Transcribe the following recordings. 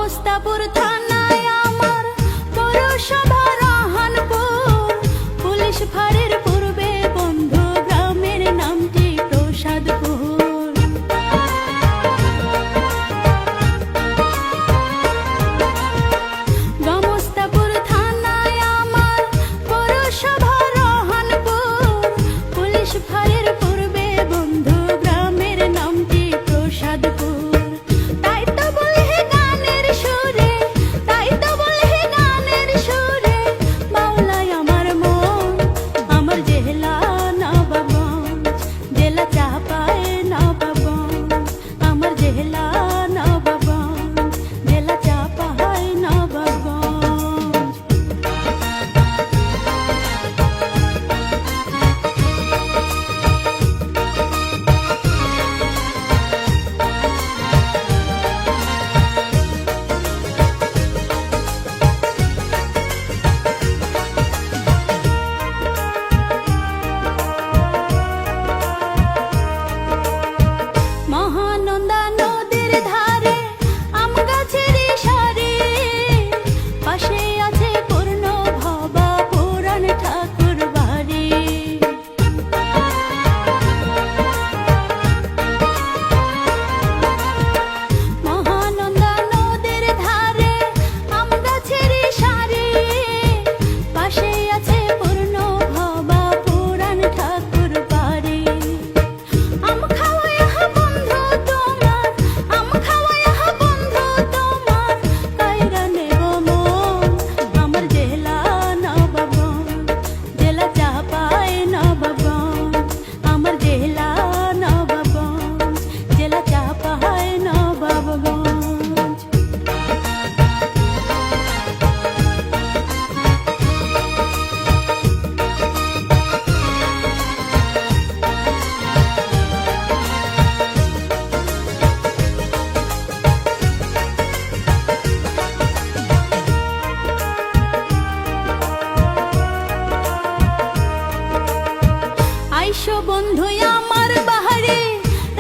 গামস্তাপুর থানায় আমার পৌরসভা রাহানপুর, পুলিশ ফাঁড়ির পূর্বে বন্ধু গ্রামের নামটি প্রসাদপুর। গামস্তাপুর থানায় আমার পৌরসভা রাহানপুর, পুলিশ ফাঁড়ির পূর্বে বন্ধু গ্রামের নামটি প্রসাদপুর। বন্ধু আমার বাহারে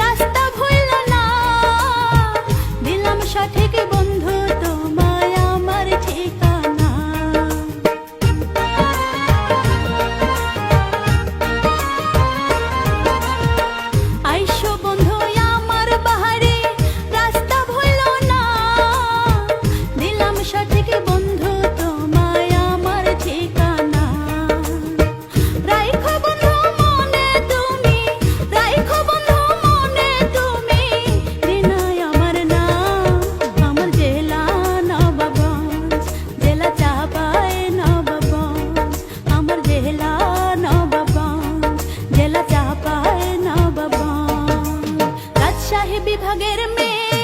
রাস্তা ভুলল না, দিলাম সঠিক বন্ধু তোমায় আমার ঠিকানা। আইসো বন্ধু আমার বাহারে রাস্তা ভুলল না, দিলাম সঠিক বন্ধু তোমায় আমার ঠিকানা। রাইখো বন্ধু বিভাগের মেয়ে